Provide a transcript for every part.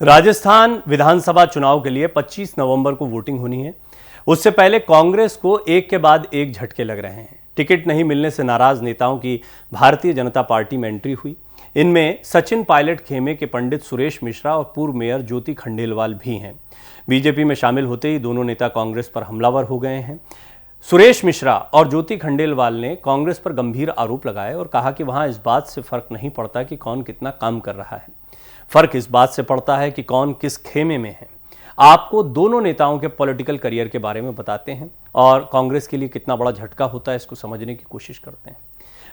राजस्थान विधानसभा चुनाव के लिए 25 नवंबर को वोटिंग होनी है। उससे पहले कांग्रेस को एक के बाद एक झटके लग रहे हैं। टिकट नहीं मिलने से नाराज नेताओं की भारतीय जनता पार्टी में एंट्री हुई। इनमें सचिन पायलट खेमे के पंडित सुरेश मिश्रा और पूर्व मेयर ज्योति खंडेलवाल भी हैं। बीजेपी में शामिल होते ही दोनों नेता कांग्रेस पर हमलावर हो गए हैं। सुरेश मिश्रा और ज्योति खंडेलवाल ने कांग्रेस पर गंभीर आरोप लगाए और कहा कि वहां इस बात से फर्क नहीं पड़ता कि कौन कितना काम कर रहा है, फर्क इस बात से पड़ता है कि कौन किस खेमे में है। आपको दोनों नेताओं के पॉलिटिकल करियर के बारे में बताते हैं और कांग्रेस के लिए कितना बड़ा झटका होता है इसको समझने की कोशिश करते हैं।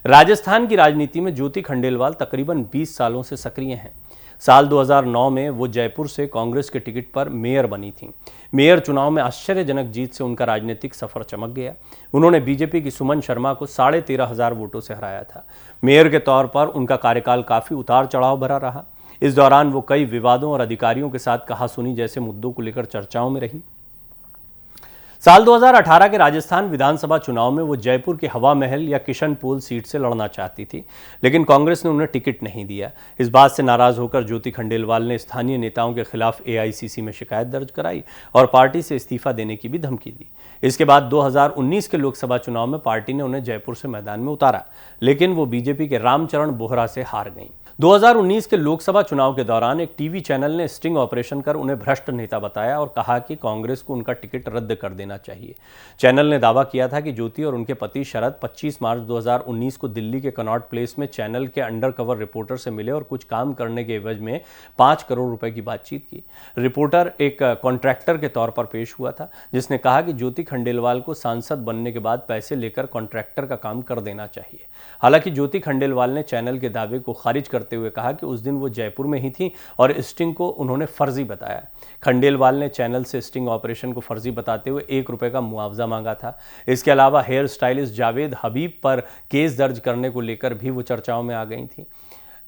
राजस्थान की राजनीति में ज्योति खंडेलवाल तकरीबन 20 सालों से सक्रिय हैं। साल 2009 में वो जयपुर से कांग्रेस के टिकट पर मेयर बनी थी। मेयर चुनाव में आश्चर्यजनक जीत से उनका राजनीतिक सफर चमक गया। उन्होंने बीजेपी की सुमन शर्मा को 13,500 वोटों से हराया था। मेयर के तौर पर उनका कार्यकाल काफी उतार चढ़ाव भरा रहा। इस दौरान वो कई विवादों और अधिकारियों के साथ कहासुनी जैसे मुद्दों को लेकर चर्चाओं में रही। साल 2018 के राजस्थान विधानसभा चुनाव में वो जयपुर के हवा महल या किशनपोल सीट से लड़ना चाहती थी, लेकिन कांग्रेस ने उन्हें टिकट नहीं दिया। इस बात से नाराज होकर ज्योति खंडेलवाल ने स्थानीय नेताओं के खिलाफ एआईसीसी में शिकायत दर्ज कराई और पार्टी से इस्तीफा देने की भी धमकी दी। इसके बाद 2019 के लोकसभा चुनाव में पार्टी ने उन्हें जयपुर से मैदान में उतारा, लेकिन वो बीजेपी के रामचरण बोहरा से हार गईं। 2019 के लोकसभा चुनाव के दौरान एक टीवी चैनल ने स्टिंग ऑपरेशन कर उन्हें भ्रष्ट नेता बताया और कहा कि कांग्रेस को उनका टिकट रद्द कर देना चाहिए। चैनल ने दावा किया था कि ज्योति और उनके पति शरद 25 मार्च 2019 को दिल्ली के कनॉट प्लेस में चैनल के अंडरकवर रिपोर्टर से मिले और कुछ काम करने के एवज में 5 करोड़ रुपए की बातचीत की। रिपोर्टर एक कॉन्ट्रैक्टर के तौर पर पेश हुआ था, जिसने कहा कि ज्योति खंडेलवाल को सांसद बनने के बाद पैसे लेकर कॉन्ट्रैक्टर का काम कर देना चाहिए। हालांकि ज्योति खंडेलवाल ने चैनल के दावे को खारिज करते हुए कहा कि उस दिन वो जयपुर में ही थी और स्टिंग को उन्होंने फर्जी बताया। खंडेलवाल ने चैनल से स्टिंग ऑपरेशन को फर्जी बताते हुए 1 रुपए का मुआवजा मांगा था। इसके अलावा हेयर स्टाइलिस्ट जावेद हबीब पर केस दर्ज करने को लेकर भी वो चर्चाओं में आ गई थी।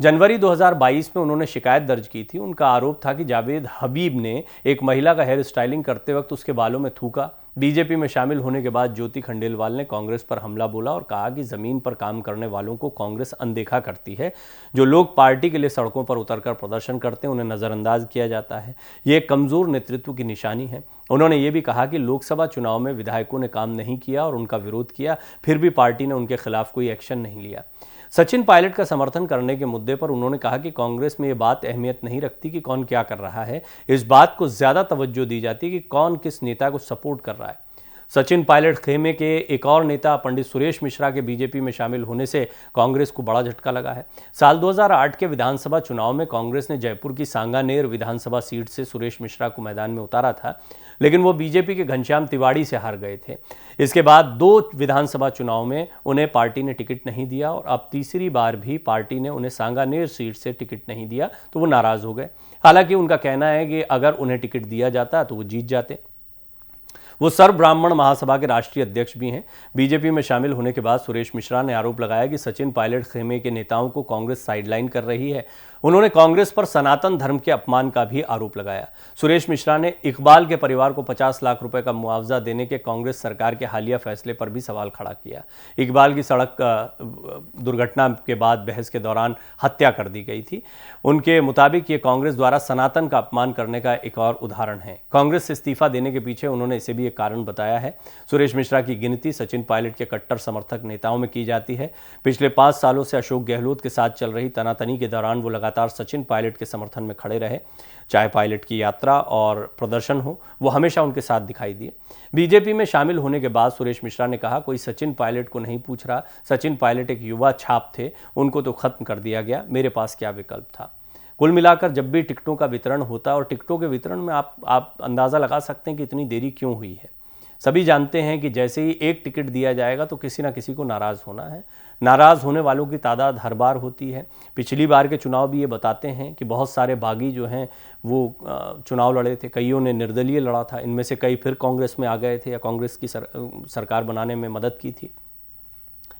जनवरी 2022 में उन्होंने शिकायत दर्ज की थी। उनका आरोप था कि जावेद हबीब ने एक महिला का हेयर स्टाइलिंग करते वक्त उसके बालों में थूका। बीजेपी में शामिल होने के बाद ज्योति खंडेलवाल ने कांग्रेस पर हमला बोला और कहा कि जमीन पर काम करने वालों को कांग्रेस अनदेखा करती है। जो लोग पार्टी के लिए सड़कों पर उतरकर प्रदर्शन करते हैं उन्हें नजरअंदाज किया जाता है। ये एक कमजोर नेतृत्व की निशानी है। उन्होंने ये भी कहा कि लोकसभा चुनाव में विधायकों ने काम नहीं किया और उनका विरोध किया, फिर भी पार्टी ने उनके खिलाफ कोई एक्शन नहीं लिया। सचिन पायलट का समर्थन करने के मुद्दे पर उन्होंने कहा कि कांग्रेस में ये बात अहमियत नहीं रखती कि कौन क्या कर रहा है, इस बात को ज्यादा तवज्जो दी जाती है कि कौन किस नेता को सपोर्ट कर रहा है। सचिन पायलट खेमे के एक और नेता पंडित सुरेश मिश्रा के बीजेपी में शामिल होने से कांग्रेस को बड़ा झटका लगा है। साल 2008 के विधानसभा चुनाव में कांग्रेस ने जयपुर की सांगानेर विधानसभा सीट से सुरेश मिश्रा को मैदान में उतारा था, लेकिन वो बीजेपी के घनश्याम तिवाड़ी से हार गए थे। इसके बाद 2 विधानसभा चुनाव में उन्हें पार्टी ने टिकट नहीं दिया और अब तीसरी बार भी पार्टी ने उन्हें सांगानेर सीट से टिकट नहीं दिया तो वो नाराज हो गए। हालांकि उनका कहना है कि अगर उन्हें टिकट दिया जाता तो वो जीत जाते। वो सर्व ब्राह्मण महासभा के राष्ट्रीय अध्यक्ष भी हैं। बीजेपी में शामिल होने के बाद सुरेश मिश्रा ने आरोप लगाया कि सचिन पायलट खेमे के नेताओं को कांग्रेस साइडलाइन कर रही है। उन्होंने कांग्रेस पर सनातन धर्म के अपमान का भी आरोप लगाया। सुरेश मिश्रा ने इकबाल के परिवार को 50 लाख रुपए का मुआवजा देने के कांग्रेस सरकार के हालिया फैसले पर भी सवाल खड़ा किया। इकबाल की सड़क दुर्घटना के बाद बहस के दौरान हत्या कर दी गई थी। उनके मुताबिक ये कांग्रेस द्वारा सनातन का अपमान करने का एक और उदाहरण है। कांग्रेस से इस्तीफा देने के पीछे उन्होंने इसे भी एक कारण बताया है। सुरेश मिश्रा की गिनती सचिन पायलट के कट्टर समर्थक नेताओं में की जाती है। पिछले 5 सालों से अशोक गहलोत के साथ चल रही तनातनी के दौरान वो लगातार सचिन पायलट के समर्थन में खड़े रहे। चाहे पायलट की यात्रा और प्रदर्शन हो, वो हमेशा उनके साथ दिखाई दिए। बीजेपी में शामिल होने के बाद सुरेश मिश्रा ने कहा, कोई सचिन पायलट को नहीं पूछ रहा। सचिन पायलट एक युवा छाप थे, उनको तो खत्म कर दिया गया, मेरे पास क्या विकल्प था। कुल मिलाकर जब भी टिकटों का वितरण होता और टिकटों के वितरण में आप अंदाजा लगा सकते हैं कि इतनी देरी क्यों हुई है। सभी जानते हैं कि जैसे ही एक टिकट दिया जाएगा तो किसी ना किसी को नाराज होना है। नाराज होने वालों की तादाद हर बार होती है। पिछली बार के चुनाव भी ये बताते हैं कि बहुत सारे बागी जो हैं वो चुनाव लड़े थे। कईयों ने निर्दलीय लड़ा था, इनमें से कई फिर कांग्रेस में आ गए थे या कांग्रेस की सरकार बनाने में मदद की थी।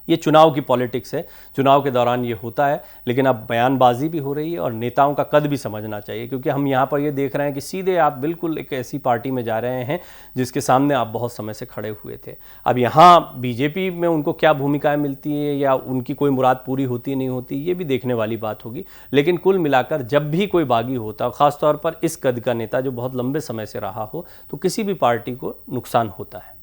ये चुनाव की पॉलिटिक्स है, चुनाव के दौरान ये होता है। लेकिन अब बयानबाजी भी हो रही है और नेताओं का कद भी समझना चाहिए, क्योंकि हम यहाँ पर ये देख रहे हैं कि सीधे आप बिल्कुल एक ऐसी पार्टी में जा रहे हैं जिसके सामने आप बहुत समय से खड़े हुए थे। अब यहाँ बीजेपी में उनको क्या भूमिकाएं मिलती है या उनकी कोई मुराद पूरी होती नहीं होती, ये भी देखने वाली बात होगी। लेकिन कुल मिलाकर जब भी कोई बागी होता, खासतौर पर इस कद का नेता जो बहुत लंबे समय से रहा हो, तो किसी भी पार्टी को नुकसान होता है।